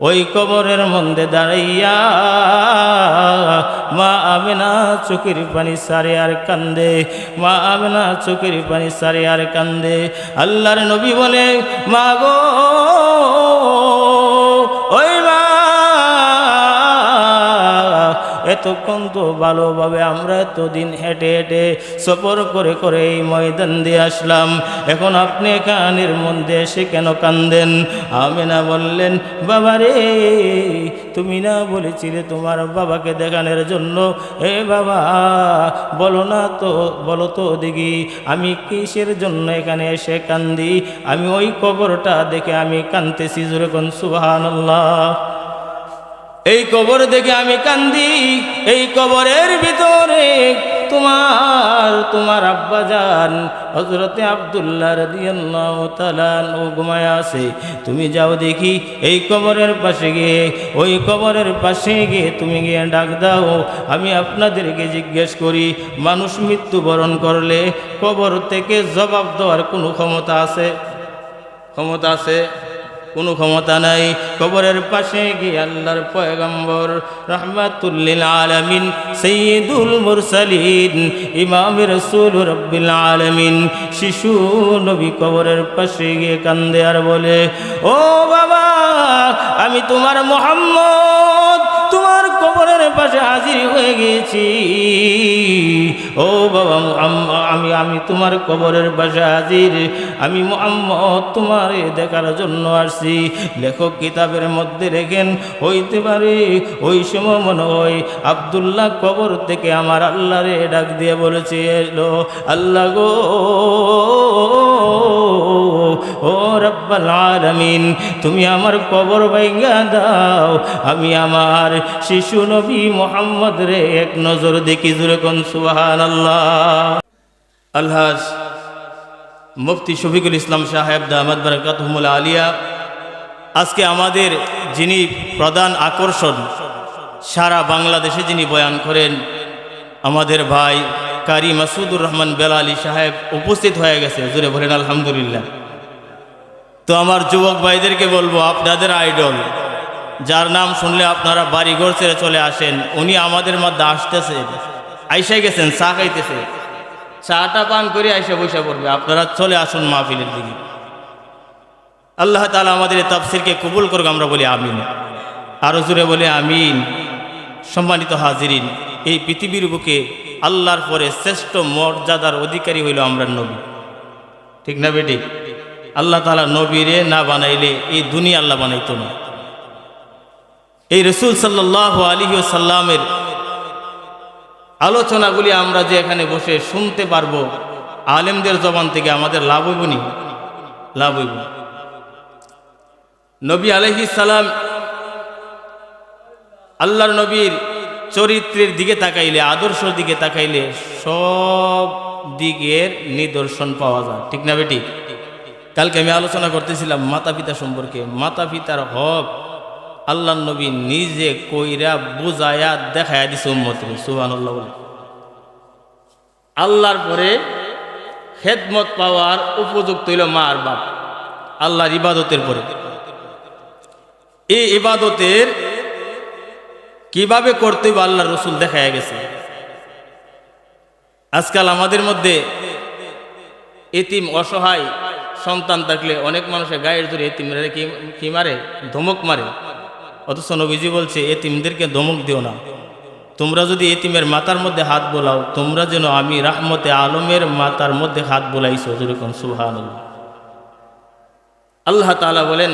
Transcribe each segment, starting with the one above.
ওই কবরের মধ্যে দাঁড়াইয়া মা আমেনা চোখের পানি সারে আর কান্দে, মা আমেনা চোখের পানি সারে আর কান্দে। আল্লাহর নবী বলে, মা গো, ওই মা, এতক্ষণ তো ভালোভাবে আমরা এতদিন হেঁটে হেঁটে সফর করে করে এই ময়দান দিয়ে আসলাম, এখন আপনি কানের মধ্যে এসে কেন কান্দেন? আমেনা বললেন, বাবা রে, তুমি না বলেছিলে তোমার বাবাকে দেখানোর জন্য? এ বাবা, বলো না তো, বলো তো দেখি আমি কিসের জন্য এখানে এসে কান্দি? আমি ওই কবরটা দেখে আমি কাঁদতেছি। জোরে কোন সুবহানাল্লাহ। এই কবর দেখে আমি কান্দি। এই কবরের ভিতরে তোমার আব্বাজান হযরতে আব্দুল্লাহ রাদিয়াল্লাহু তাআলা ও ঘুমায় আছে। তুমি যাও দেখি এই কবরের পাশে গিয়ে, ওই কবরের পাশে গিয়ে তুমি গিয়ে ডাক দাও। আমি আপনাদেরকে জিজ্ঞেস করি, মানুষ মৃত্যুবরণ করলে কবর থেকে জবাব দেওয়ার কোনো ক্ষমতা আছে? ক্ষমতা আছে? কোনো ক্ষমতা নাই। কবরের পাশে গিয়ে আল্লাহর পয়গম্বর রাহমাতুল লিল আলামিন সাইয়্যিদুল মুরসালিন ইমামে রাসূল রাব্বিল আলামিন শিশু নবী কবরের পাশে গিয়ে কান্দে আর বলে, ও বাবা, আমি তোমার মুহাম্মদ তোমার কবরের পাশে হাজির হয়ে গেছি। ও বাবা, আমি তোমার কবরের পাশে হাজির। আমি মুহাম্মদ তোমার দেখার জন্য আসছি। লেখক কিতাবের মধ্যে রেখেন, হইতে পারে ওই সময় মনে হয় আব্দুল্লাহ কবর থেকে আমার আল্লাহরে ডাক দিয়ে বলেছে, এলো আল্লাহ গো, ও রব্বুল আলামিন, তুমি আমার কবর ভাঙা দাও, আমি আমার শিশু নবী মুহাম্মদ রে এক নজর দেখি। জোরে কোন সুবহানাল্লাহ। আলহাজ মুফতি শফিকুল ইসলাম সাহেব দামাত বারাকাতুহুল আলিয়া আজকে আমাদের যিনি প্রধান আকর্ষণ, সারা বাংলাদেশে যিনি বয়ান করেন, আমাদের ভাই কারি মাসুদুর রহমান বেলালী সাহেব উপস্থিত হয়ে গেছে। জোরে বলেন আলহামদুলিল্লাহ। তো আমার যুবক ভাইদেরকে বলবো, আপনাদের আইডল যার নাম শুনলে আপনারা বাড়িঘর ছেড়ে চলে আসেন, উনি আমাদের মধ্যে আসতেছে, আইসা গেছেন, চা খাইতেছে, চাটা পান করে আইসা বসে পড়বে। আপনারা চলে আসুন মাহফিলের দিকে। আল্লাহ তাআলা আমাদের তাফসীরকে কবুল করুক, আমরা বলি আমিন। আরো জোরে বলি আমিন। সম্মানিত হাজিরিন, এই পৃথিবীর বুকে আল্লাহর পরে শ্রেষ্ঠ মর্যাদার অধিকারী হইল আমরা নবী, ঠিক না বেটি? আল্লাহ তাআলা নবীরে না বানাইলে এই দুনিয়া আল্লাহ বানাইতো না। এই রাসূল সাল্লাল্লাহু আলাইহি ওয়াসাল্লামের আলোচনাগুলি আমরা যে এখানে বসে শুনতে পারবো, আলেমদের জবান থেকে আমাদের লাভ হইব নি? লাভ হইব। নবী আলাইহিস সালাম, আল্লাহর নবীর চরিত্রের দিকে তাকাইলে, আদর্শের দিকে তাকাইলে সব দিকের নিদর্শন পাওয়া যায়, ঠিক না বেটি? কালকে আমি আলোচনা করতেছিলাম মাতা পিতা সম্পর্কে। মাতা পিতার হক আল্লাহর নবী নিজে কইরা বুঝায়া দেখায়া দিছে উম্মতকে। সুবহানাল্লাহ বলে। আল্লাহর পরে খেদমত পাওয়ার উপযুক্ত হইল মা আর বাপ, আল্লাহর ইবাদতের পরে। এই ইবাদতের কিভাবে করতে হবে আল্লাহর রাসূল দেখায়া গেছে। আজকাল আমাদের মধ্যে এতিম অসহায় সন্তান থাকলে অনেক মানুষের গায়ের জোরে এতিমরা কি মারে? ধমক মারে। অথচ নবীজি বলছে, এতিমদেরকে ধমক দিও না, তোমরা যদি এতিমের মাথার মধ্যে হাত বোলাও, তোমরা যেন আমি রাহমতে আলমের মাথার মধ্যে হাত বোলাইছো। যেরকম সুবহানাল্লাহ। আল্লাহ তাআলা বলেন,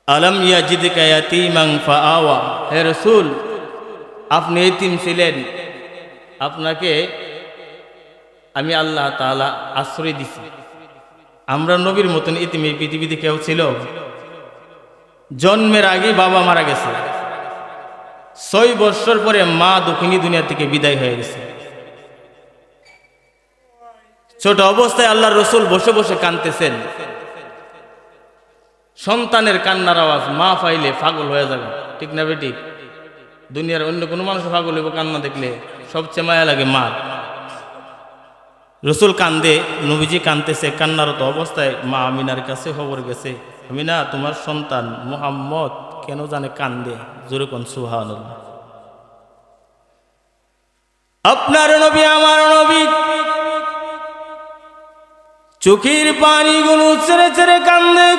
আলম ইয়াজিদকা ইয়াতীমান ফাআওয়া। হে রাসূল, আপনি এতিম ছিলেন, আপনাকে আমি আল্লাহ তাআলা আশ্রয় দিছি। আমরা নবীর মতন এতিম এই পৃথিবীতে কেউ ছিল? জন্মের আগে বাবা মারা গেছে, 6 বছর পরে মা দক্ষিণী দুনিয়া থেকে বিদায় হয়ে গেছে। ছোট অবস্থায় আল্লাহর রাসূল বসে বসে কাঁদতেছেন। সন্তানের কান্নার আওয়াজ মা পাইলে পাগল হয়ে যাবে, ঠিক না বেটি? দুনিয়ার অন্য কোনো মানুষ পাগল হইব কান্না দেখলে, সবচেয়ে মায়া লাগে মা। রাসূল কান্দে, নবীজি কাঁদতেছে, কান্নারত অবস্থায় মা আমিনার কাছে খবর গেছে, আমি না তোমার সন্তান মুহাম্মদ কেন জানে কান্দে, জোরে কোন সুবহানাল্লাহ। আপনার নবী আমার নবী চোখের পানিগুলো ছেড়ে ছেড়ে কান্দে।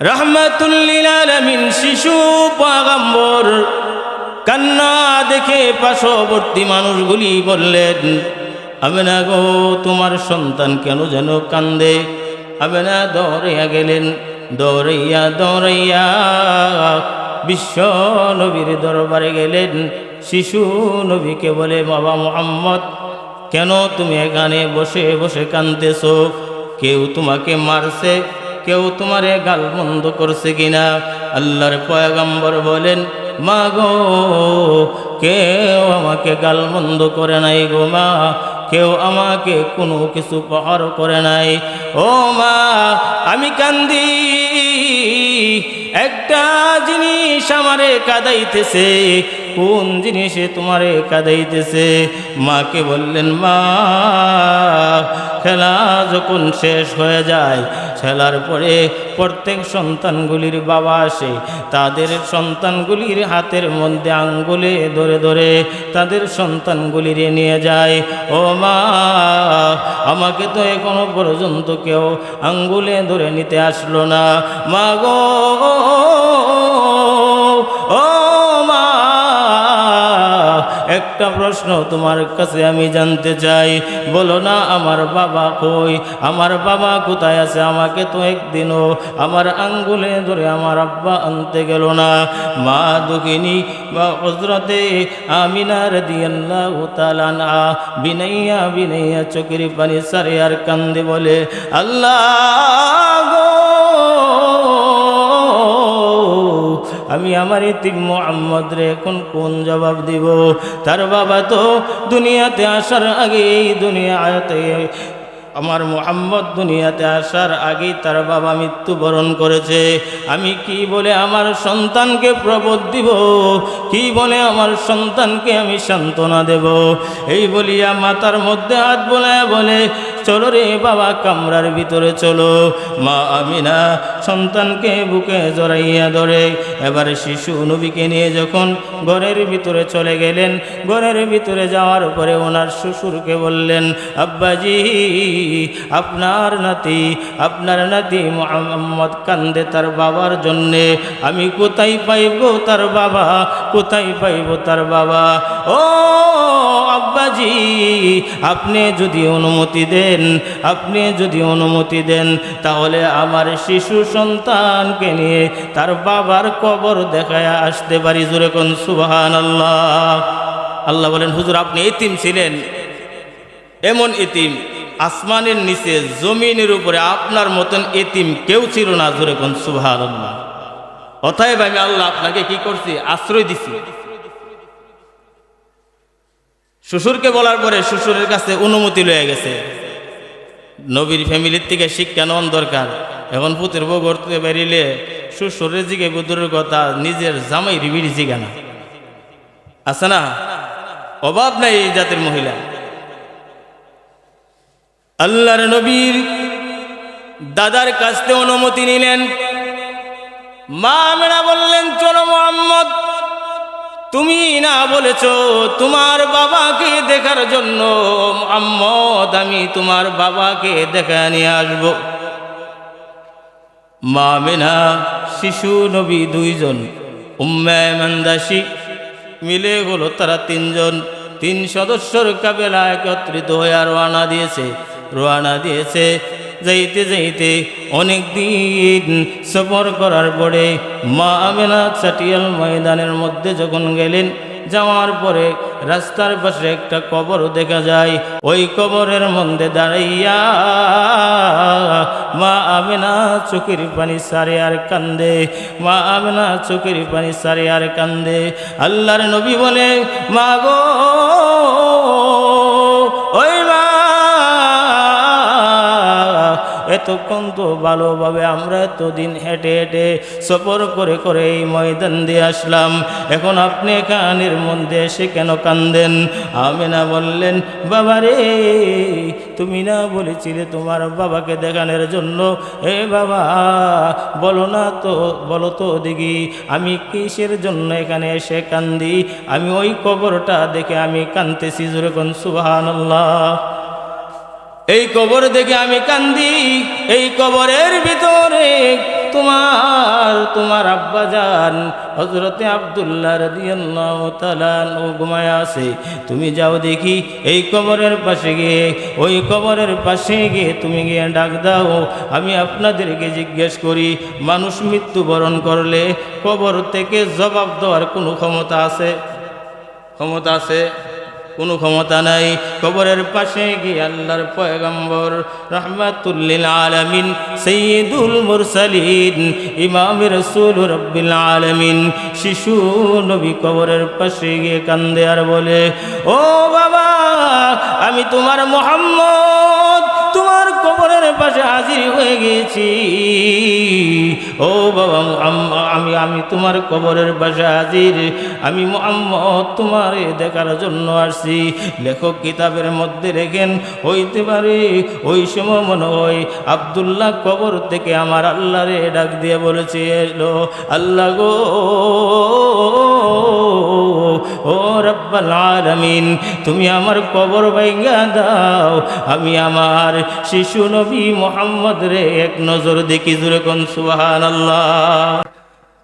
রাহমাতুল লিল আলামিন শিশু পয়গম্বর কান্না দেখে পার্শ্ববর্তী মানুষগুলি বললেন, আমেনা গো তোমার সন্তান কেন যেন কান্দে। আমেনা দৌড়াইয়া গেলেন, দৌড়াইয়া দৌড়াইয়া বিশ্ব নবীর দরবারে গেলেন। শিশু নবীকে বলে, বাবা মুহাম্মদ কেন তুমি এখানে বসে বসে কাঁদতেছো? কেউ তোমাকে মারছে, কেউ তোমারে গালমন্দ করছে কিনা? আল্লাহর পয়গম্বর বলেন, মা গো কেউ আমাকে গালমন্দ করে নাই গো মা, কেউ আমাকে কোনো কিছু প্রহার করে নাই। ও মা আমি কান্দি, একটা জিনিস আমারে কাঁদাইতেছে। কোন জিনিসে তোমারে কাঁদাইতেছে? মাকে বললেন, মা খেলা যখন শেষ হয়ে যায়, খেলার পরে প্রত্যেক সন্তানগুলির বাবা আসে, তাদের সন্তানগুলির হাতের মধ্যে আঙ্গুলে ধরে ধরে তাদের সন্তানগুলির নিয়ে যায়। ও মা আমাকে তো এখনো পর্যন্ত কেউ আঙ্গুলে ধরে নিতে আসলো না। মা গো ও মা একটা প্রশ্ন তোমার কাছে আমি জানতে চাই, বলো না আমার বাবা কই? আমার বাবা কোথায় আছে? আমাকে তো একদিনও আমার আঙ্গুলে ধরে আমার আব্বা আনতে গেল না। মা দুঃখিনী বা হযরতে আমিনা রাদিয়াল্লাহু তাআলা আনহা বিনাইয়া বিনাইয়া চোখের পানি সারে আর কান্দে বলে, আল্লাহ গো আমি আমার ইতিম মুহাম্মদ রে এখন কোন জবাব দিব? তার বাবা তো দুনিয়াতে আসার আগে, এই দুনিয়াতে আমার মুহাম্মদ দুনিয়াতে আসার আগেই তার বাবা মৃত্যুবরণ করেছে। আমি কি বলে আমার সন্তানকে প্রবোধ দিব? কি বলে আমার সন্তানকে আমি সান্ত্বনা দেব? এই বলিয়া মাথার মধ্যে হাত বোলায় বলে, চলো রে বাবা কামরার ভিতরে চলো। মা আমিনা সন্তানকে বুকে জড়াইয়া ধরে এবারে শিশু নবীকে নিয়ে যখন ঘরের ভিতরে চলে গেলেন, ঘরের ভিতরে যাওয়ার পরে ওনার শ্বশুরকে বললেন, আব্বাজি আপনার নাতি মুহাম্মদ কান্দে তার বাবার জন্যে। আমি কোথায় পাইব তার বাবা? কোথায় পাইব তার বাবা? ও আব্বাজি আপনি যদি অনুমতি দেন তাহলে আমার শিশু সন্তানকে নিয়ে তার বাবার কবর দেখায় আসতে পারি। জোরে কোন সুবহানাল্লাহ। আল্লাহ বলেন, হুজুর আপনি এতিম ছিলেন, এমন এতিম আসমানের নিচে জমিনের উপরে আপনার মতন এতিম কেউ ছিল না। জোরে কোন সুবহানাল্লাহ। অতএব আমি আল্লাহ আপনাকে কি করছি? আশ্রয় দিছি। শ্বশুরকে বলার পরে শ্বশুরের কাছে অনুমতি লয়ে গেছে। নবীর ফ্যামিলির থেকে শিক্ষা নেওয়ার দরকার। এখন পুতের বউ করতে বেরিলে শ্বশুরের জিগে বুদুরের কথা, নিজের জামাই রিবিড়ি জিগা না আছে না? অভাব নাই এই জাতের মহিলা। আল্লাহর নবীর দাদার কাছ থেকে অনুমতি নিলেন। মা আমিনা বললেন, চলো মুহাম্মদ তুমি না বলেছো তোমার বাবাকে দেখার জন্য, মুহাম্মদ আমি তোমার বাবাকে দেখা নিয়ে আসব। মা আমিনা শিশু নবী দুইজন, উম্মে আয়মান দাসী মিলে হলো তারা তিনজন, 3 সদস্যর কাফেলা একত্রিত হয়ে রওনা দিয়েছে। যাইতে যাইতে অনেক দিন সফর করার পরে মা আমিনা চাটিয়াল ময়দানের মধ্যে যখন গেলেন, যাওয়ার পরে রাস্তার পাশে একটা কবর দেখা যায়। ওই কবরের মধ্যে দাঁড়াইয়া মা আমিনা চোখের পানি সারে আর কান্দে। মা আমিনা চোখের পানি সারে আর কান্দে। আল্লাহর নবী বলে, মা গো ওই মা এতক্ষণ তো ভালোভাবে আমরা এতদিন হেঁটে হেঁটে সফর করে করে এই ময়দান দিয়ে আসলাম, এখন আপনি কানের মধ্যে এসে কেন কান্দেন? আমেনা বললেন, বাবা রে, তুমি না বলেছিলে তোমার বাবাকে দেখানোর জন্য? এ বাবা, বলো না তো, বলো তো দেখি আমি কিসের জন্য এখানে এসে কান্দি? আমি ওই কবরটা দেখে আমি কাঁদতেছি, জোরে কোন সুবহানাল্লাহ। এই কবর দেখে আমি কান্দি। এই কবরের ভিতরে তোমার আব্বাজান হযরতে আব্দুল্লাহ রাদিয়াল্লাহু তাআলা ঘুমায় আছে। তুমি যাও দেখি এই কবরের পাশে গিয়ে, ওই কবরের পাশে গিয়ে তুমি গিয়ে ডাক দাও। আমি আপনাদেরকে জিজ্ঞেস করি, মানুষ মৃত্যুবরণ করলে কবর থেকে জবাব দেওয়ার কোনো ক্ষমতা আছে? ক্ষমতা আছে? কোনো ক্ষমতা নাই। কবরের পাশে গিয়ে আল্লাহর পয়গম্বর রাহমাতুল লিল আলামিন সাইয়্যিদুল মুরসালিন ইমামে রাসূল রাব্বিল আলামিন শিশু নবী কবরের পাশে গিয়ে কান্দে আর বলে, ও বাবা, আমি তোমার মুহাম্মদ তোমার কবরের পাশে হাজির হয়ে গেছি। ও বাবা, আমি তোমার কবরের পাশে হাজির। আমি মুহাম্মদ তোমারে দেখার জন্য আসছি। লেখক কিতাবের মধ্যে লেখেন, হইতে পারে ওই সময় মনে হয় আব্দুল্লাহ কবর থেকে আমার আল্লাহরে ডাক দিয়ে বলেছে, এলো আল্লাহ গো, ও রব্বুল আলামিন, তুমি আমার কবর ভাঙা দাও, আমি আমার শিশু নবী মুহাম্মদ রে এক নজর দেখি, জোরে কোন সুবহানাল্লাহ।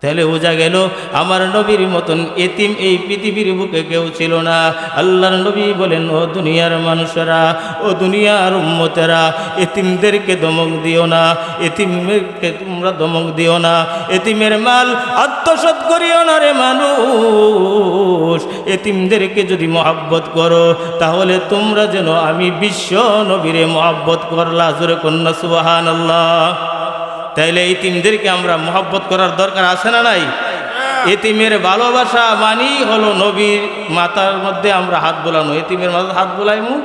তাহলে বোঝা গেল আমার নবীর মতন এতিম এই পৃথিবীর বুকে কেউ ছিল না। আল্লাহর নবী বলেন, ও দুনিয়ার মানুষেরা, ও দুনিয়ার উম্মতেরা, এতিমদেরকে ধমক দিও না, এতিমকে তোমরা ধমক দিও না, এতিমের মাল আত্মসাৎ করিও না রে মানুষ। এতিমদেরকে যদি মহব্বত করো তাহলে তোমরা যেন আমি বিশ্ব নবীরে মহব্বত করলা, জোরে কন্যা সুবহানাল্লাহ। তাইলে এতিমদেরকে আমরা মহব্বত করার দরকার আছে না নাই? এতিমের ভালোবাসা মানি হলো নবীর মাথার মধ্যে আমরা হাত বোলানো। এতিমের মাথায় হাত বোলাইমু,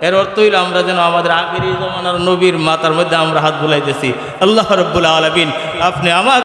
এর অর্থ হইল আমরা যেন আমাদের আখেরি জমানার নবীর মাথার মধ্যে আমরা হাত বোলাইতেছি। আল্লাহ রাব্বুল আলামিন আপনি আমার